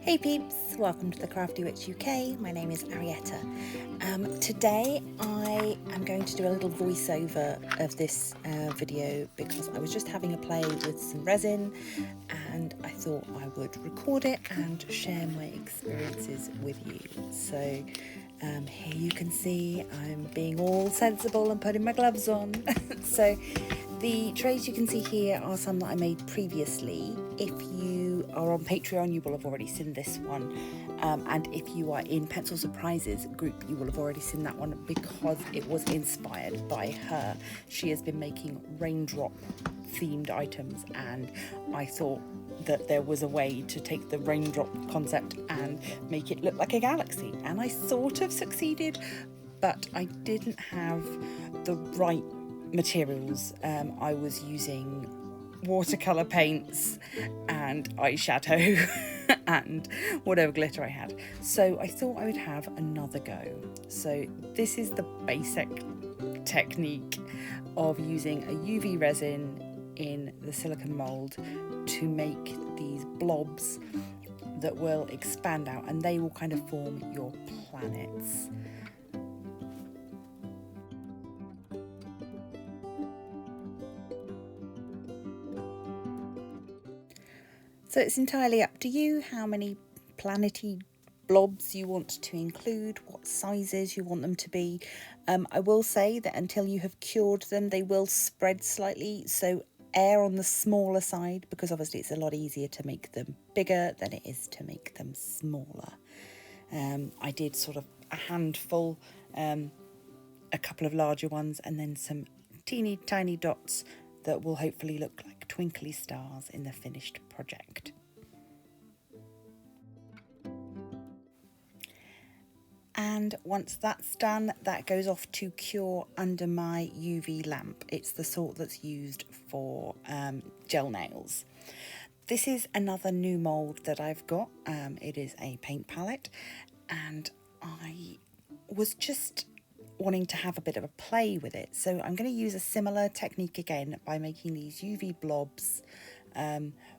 Hey peeps, welcome to the Crafty Witch UK. My name is Arietta. Today I am going to do a little voiceover of this video because I was just having a play with some resin and I thought I would record it and share my experiences with you. So here you can see I'm being all sensible and putting my gloves on. So the trays you can see here are some that I made previously. If you are on Patreon, you will have already seen this one. And if you are in Pencil Surprises group, you will have already seen that one because it was inspired by her. She has been making raindrop themed items, and I thought that there was a way to take the raindrop concept and make it look like a galaxy. And I sort of succeeded, but I didn't have the right materials. I was using watercolor paints and eyeshadow and whatever glitter I had, so I thought I would have another go. So this is the basic technique of using a UV resin in the silicone mold to make these blobs that will expand out and they will kind of form your planets. So it's entirely up to you how many planety blobs you want to include, what sizes you want them to be. I will say that until you have cured them, they will spread slightly, so err on the smaller side because obviously it's a lot easier to make them bigger than it is to make them smaller. I did sort of a handful, a couple of larger ones, and then some teeny tiny dots that will hopefully look like twinkly stars in the finished project. And once that's done, that goes off to cure under my UV lamp. It's the sort that's used for gel nails. This is another new mould that I've got. It is a paint palette, and I was just wanting to have a bit of a play with it, so I'm going to use a similar technique again by making these UV blobs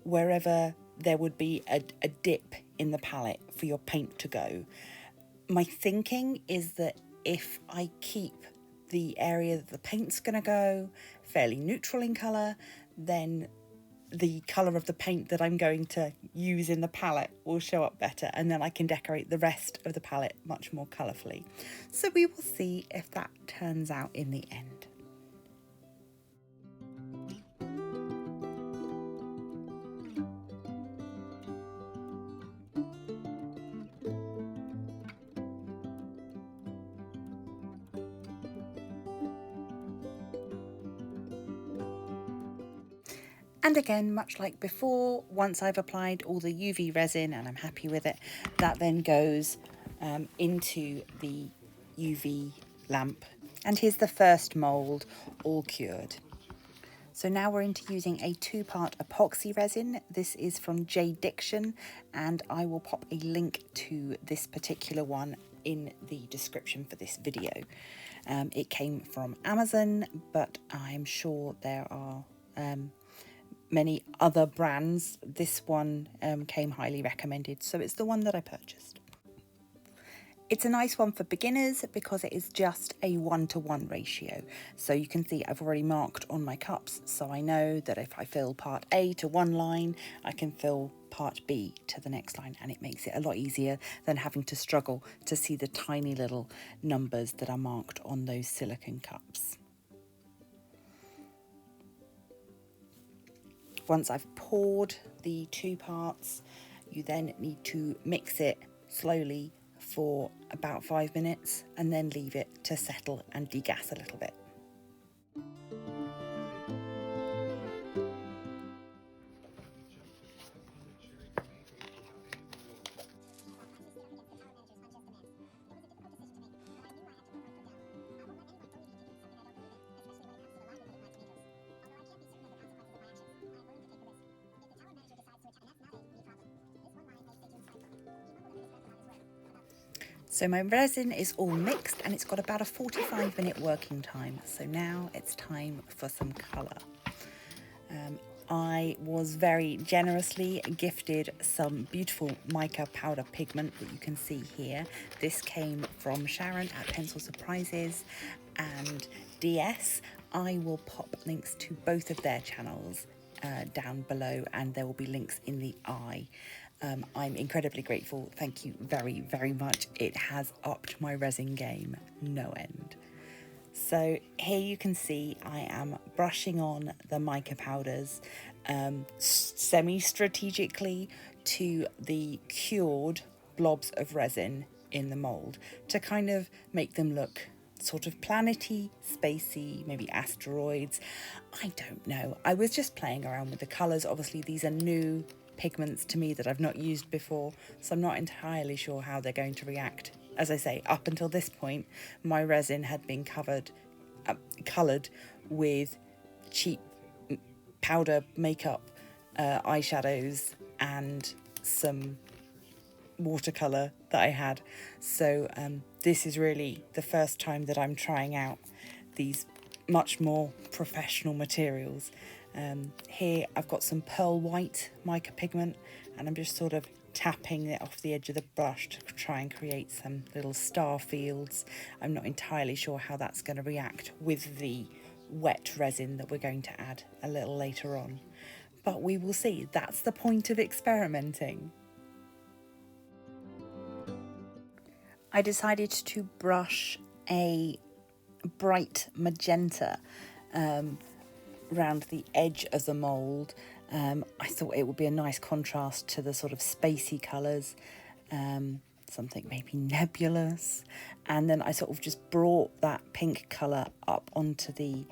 wherever there would be a dip in the palette for your paint to go. My thinking is that if I keep the area that the paint's going to go fairly neutral in colour, then the colour of the paint that I'm going to use in the palette will show up better, and then I can decorate the rest of the palette much more colourfully. So we will see if that turns out in the end. And again, much like before, once I've applied all the UV resin and I'm happy with it, that then goes into the UV lamp. And here's the first mould, all cured. So now we're into using a 2-part epoxy resin. This is from JDiction, and I will pop a link to this particular one in the description for this video. It came from Amazon, but I'm sure there are many other brands. This one came highly recommended, so it's the one that I purchased. It's a nice one for beginners because it is just a 1-to-1 ratio. So you can see I've already marked on my cups, so I know that if I fill part A to one line, I can fill part B to the next line, and it makes it a lot easier than having to struggle to see the tiny little numbers that are marked on those silicone cups. Once I've poured the 2 parts, you then need to mix it slowly for about 5 minutes and then leave it to settle and degas a little bit. So my resin is all mixed and it's got about a 45-minute working time. So now it's time for some colour. I was very generously gifted some beautiful mica powder pigment that you can see here. This came from Sharon at Pencil Surprises and DS. I will pop links to both of their channels down below, and there will be links in the eye. I'm incredibly grateful. Thank you very, very much. It has upped my resin game no end. So here you can see I am brushing on the mica powders semi-strategically to the cured blobs of resin in the mould to kind of make them look sort of planety, spacey, maybe asteroids. I don't know. I was just playing around with the colours. Obviously these are new pigments to me that I've not used before, so I'm not entirely sure how they're going to react. As I say, up until this point, my resin had been coloured with cheap powder makeup, eyeshadows, and some watercolour that I had. So this is really the first time that I'm trying out these much more professional materials. Here I've got some pearl white mica pigment, and I'm just sort of tapping it off the edge of the brush to try and create some little star fields. I'm not entirely sure how that's going to react with the wet resin that we're going to add a little later on, but we will see. That's the point of experimenting. I decided to brush a bright magenta around the edge of the mould. I thought it would be a nice contrast to the sort of spacey colours, something maybe nebulous, and then I sort of just brought that pink colour up onto the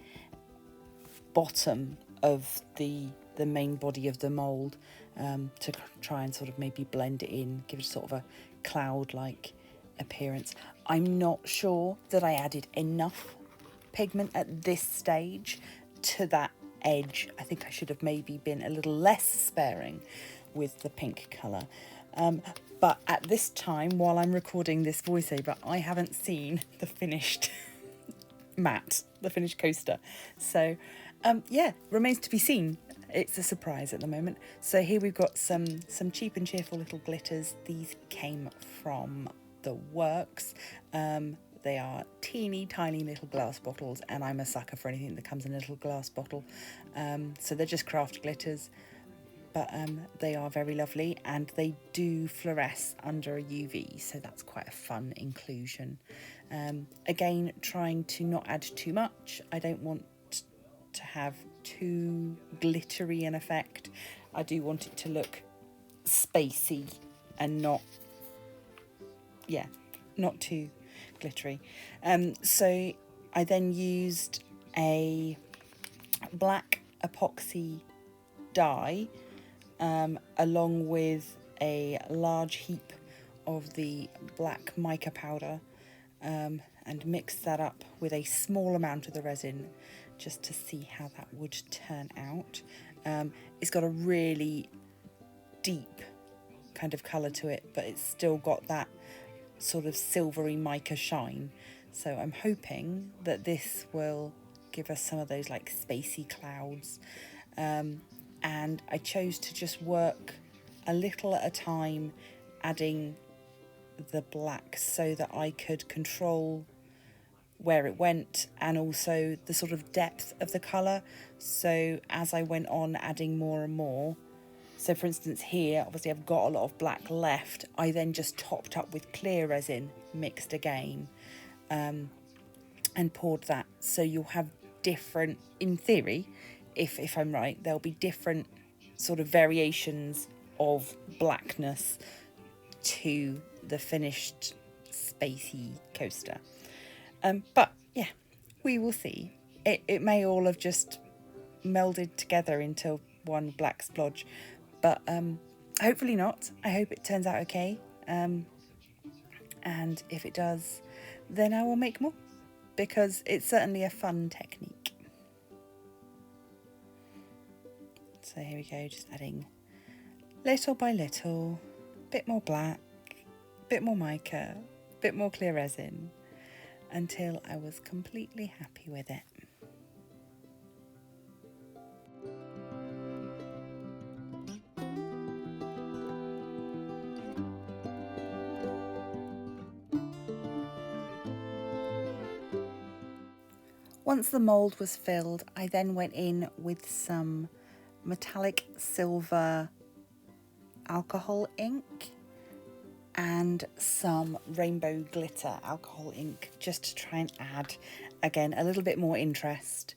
bottom of the main body of the mould to try and sort of maybe blend it in, give it sort of a cloud-like appearance. I'm not sure that I added enough pigment at this stage to that edge. I think I should have maybe been a little less sparing with the pink colour. But at this time, while I'm recording this voiceover, I haven't seen the finished mat, the finished coaster. So yeah, remains to be seen. It's a surprise at the moment. So here we've got some cheap and cheerful little glitters. These came from the works. They are teeny tiny little glass bottles, and I'm a sucker for anything that comes in a little glass bottle. So they're just craft glitters, but they are very lovely, and they do fluoresce under a UV, so that's quite a fun inclusion. Again, trying to not add too much. I don't want to have too glittery an effect. I do want it to look spacey and not too glittery. So I then used a black epoxy dye along with a large heap of the black mica powder and mixed that up with a small amount of the resin just to see how that would turn out. It's got a really deep kind of colour to it, but it's still got that sort of silvery mica shine, so I'm hoping that this will give us some of those like spacey clouds. And I chose to just work a little at a time, adding the black so that I could control where it went and also the sort of depth of the colour. So as I went on adding more and more, so for instance here, obviously I've got a lot of black left, I then just topped up with clear resin, mixed again, and poured that. So you'll have different, in theory, if I'm right, there'll be different sort of variations of blackness to the finished spacey coaster. But yeah, we will see. It may all have just melded together into one black splodge, but hopefully not. I hope it turns out okay, and if it does, then I will make more, because it's certainly a fun technique. So here we go, just adding little by little, bit more black, bit more mica, bit more clear resin, until I was completely happy with it. Once the mould was filled, I then went in with some metallic silver alcohol ink and some rainbow glitter alcohol ink, just to try and add, again, a little bit more interest.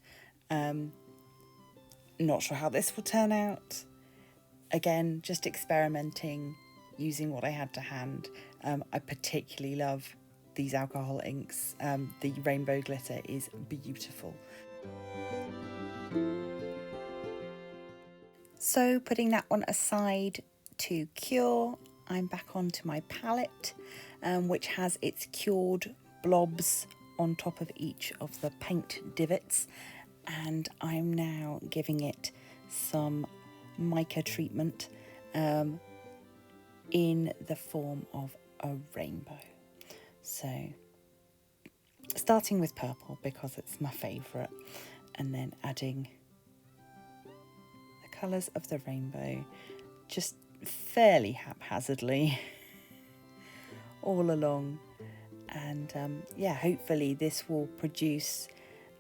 Not sure how this will turn out. Again, just experimenting, using what I had to hand. I particularly love these alcohol inks. The rainbow glitter is beautiful. So putting that one aside to cure, I'm back onto my palette, which has its cured blobs on top of each of the paint divots, and I'm now giving it some mica treatment in the form of a rainbow. So starting with purple because it's my favourite, and then adding the colours of the rainbow just fairly haphazardly all along, and yeah, hopefully this will produce,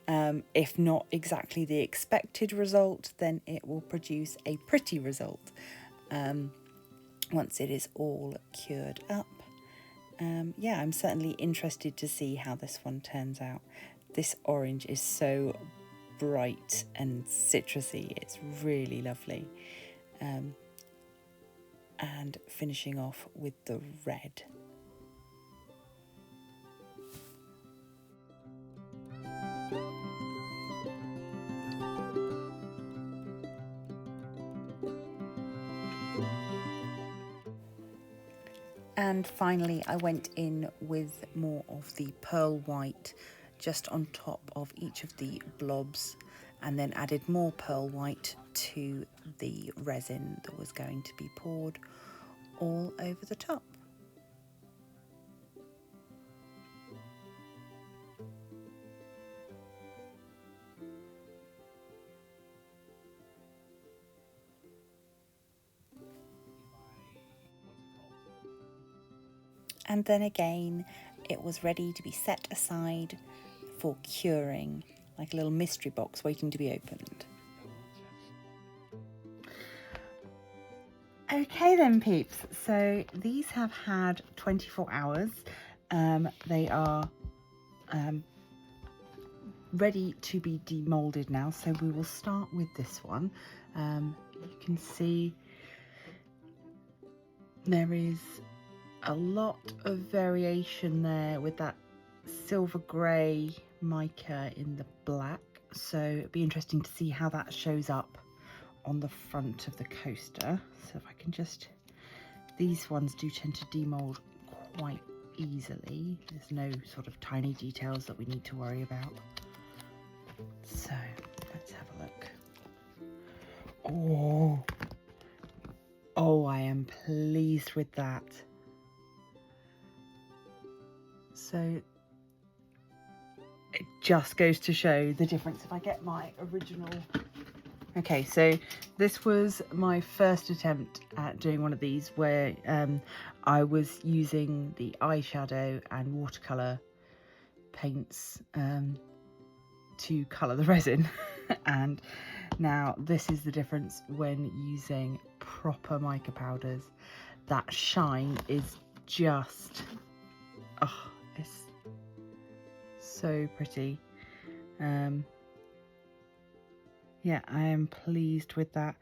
if not exactly the expected result, then it will produce a pretty result once it is all cured up. Yeah, I'm certainly interested to see how this one turns out. This orange is so bright and citrusy, it's really lovely. And finishing off with the red. And finally I went in with more of the pearl white just on top of each of the blobs, and then added more pearl white to the resin that was going to be poured all over the top. And then again, it was ready to be set aside for curing, like a little mystery box waiting to be opened. Okay then peeps, so these have had 24 hours. They are ready to be demolded now, so we will start with this one. You can see there is a lot of variation there with that silver grey mica in the black, so it'd be interesting to see how that shows up on the front of the coaster. So if I can just, these ones do tend to demold quite easily. There's no sort of tiny details that we need to worry about. So let's have a look. Oh, I am pleased with that. So it just goes to show the difference. If I get my original, okay, so this was my first attempt at doing one of these where I was using the eyeshadow and watercolour paints to colour the resin. And now this is the difference when using proper mica powders. That shine is just, oh, it's so pretty. Yeah, I am pleased with that.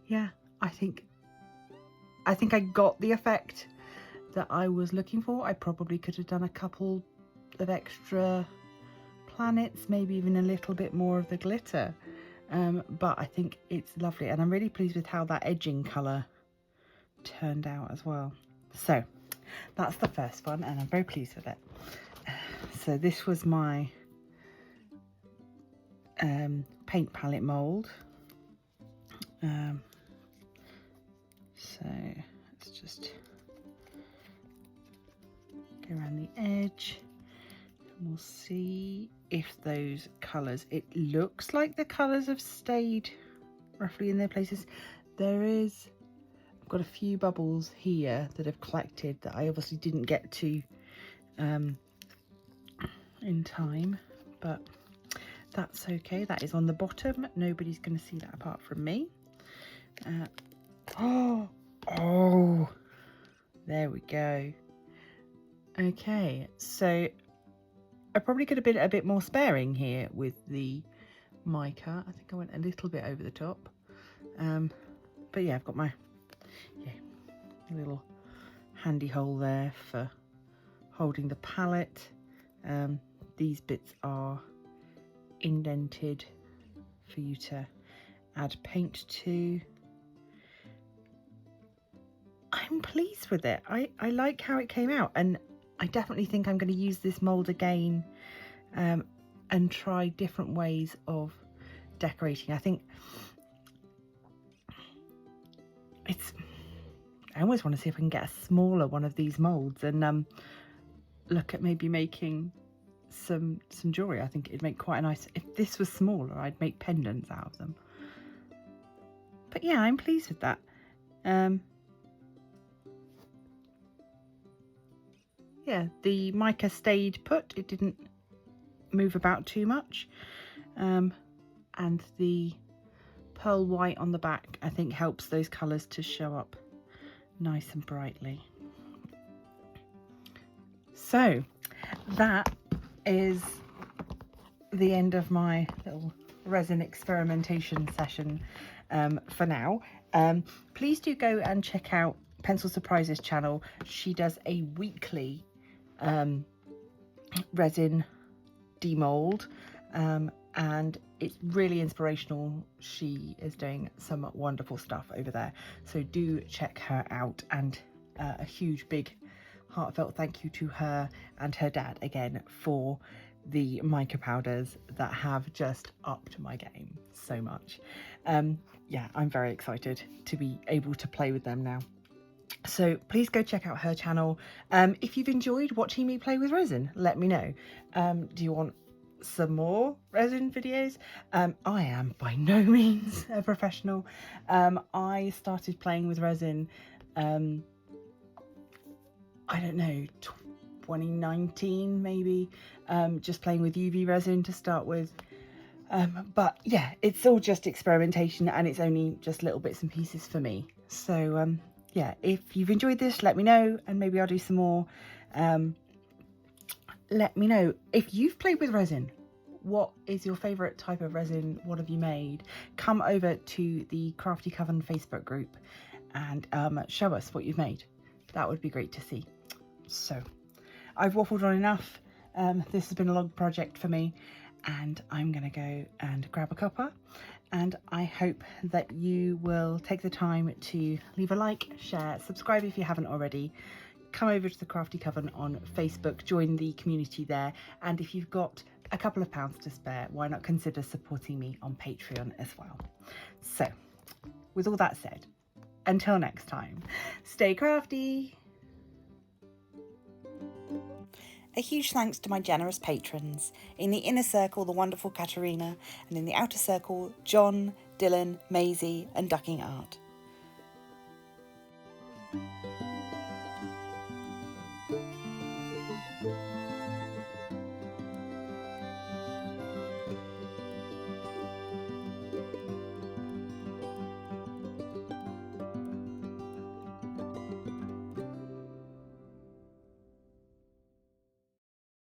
Yeah, I think I got the effect that I was looking for. I probably could have done a couple of extra planets, maybe even a little bit more of the glitter, but I think it's lovely, and I'm really pleased with how that edging colour turned out as well. So that's the first one, and I'm very pleased with it. So this was my paint palette mould. So let's just go around the edge and we'll see if those colours, it looks like the colours have stayed roughly in their places. There is, I've got a few bubbles here that have collected that I obviously didn't get to in time, but that's okay. That is on the bottom. Nobody's going to see that apart from me. Oh, there we go. Okay, so I probably could have been a bit more sparing here with the mica. I think I went a little bit over the top. But yeah, I've got my little handy hole there for holding the palette. These bits are indented for you to add paint to. I'm pleased with it. I like how it came out, and I definitely think I'm going to use this mold again and try different ways of decorating. I think I always want to see if I can get a smaller one of these molds and look at maybe making some jewelry. I think it'd make quite a nice, if this was smaller, I'd make pendants out of them. But yeah, I'm pleased with that. Yeah, the mica stayed put. It didn't move about too much. And the pearl white on the back, I think, helps those colours to show up nice and brightly. So that is the end of my little resin experimentation session for now. Please do go and check out Pencil Surprises channel. She does a weekly resin demold, and it's really inspirational. She is doing some wonderful stuff over there, so do check her out. And a huge big heartfelt thank you to her and her dad again for the mica powders that have just upped my game so much. Yeah, I'm very excited to be able to play with them now. So please go check out her channel. If you've enjoyed watching me play with resin, let me know. Do you want some more resin videos? I am by no means a professional. I started playing with resin, I don't know, 2019 maybe, just playing with UV resin to start with. But yeah, it's all just experimentation, and it's only just little bits and pieces for me. So yeah, if you've enjoyed this, let me know, and maybe I'll do some more. Let me know if you've played with resin. What is your favourite type of resin? What have you made? Come over to the Crafty Coven Facebook group and show us what you've made. That would be great to see. So I've waffled on enough. This has been a long project for me, and I'm going to go and grab a cuppa. And I hope that you will take the time to leave a like, share, subscribe if you haven't already. Come over to the Crafty Coven on Facebook, join the community there. And if you've got a couple of pounds to spare, why not consider supporting me on Patreon as well? So, with all that said, until next time, stay crafty. A huge thanks to my generous patrons. In the inner circle, the wonderful Katerina, and in the outer circle, John, Dylan, Maisie and Ducking Art.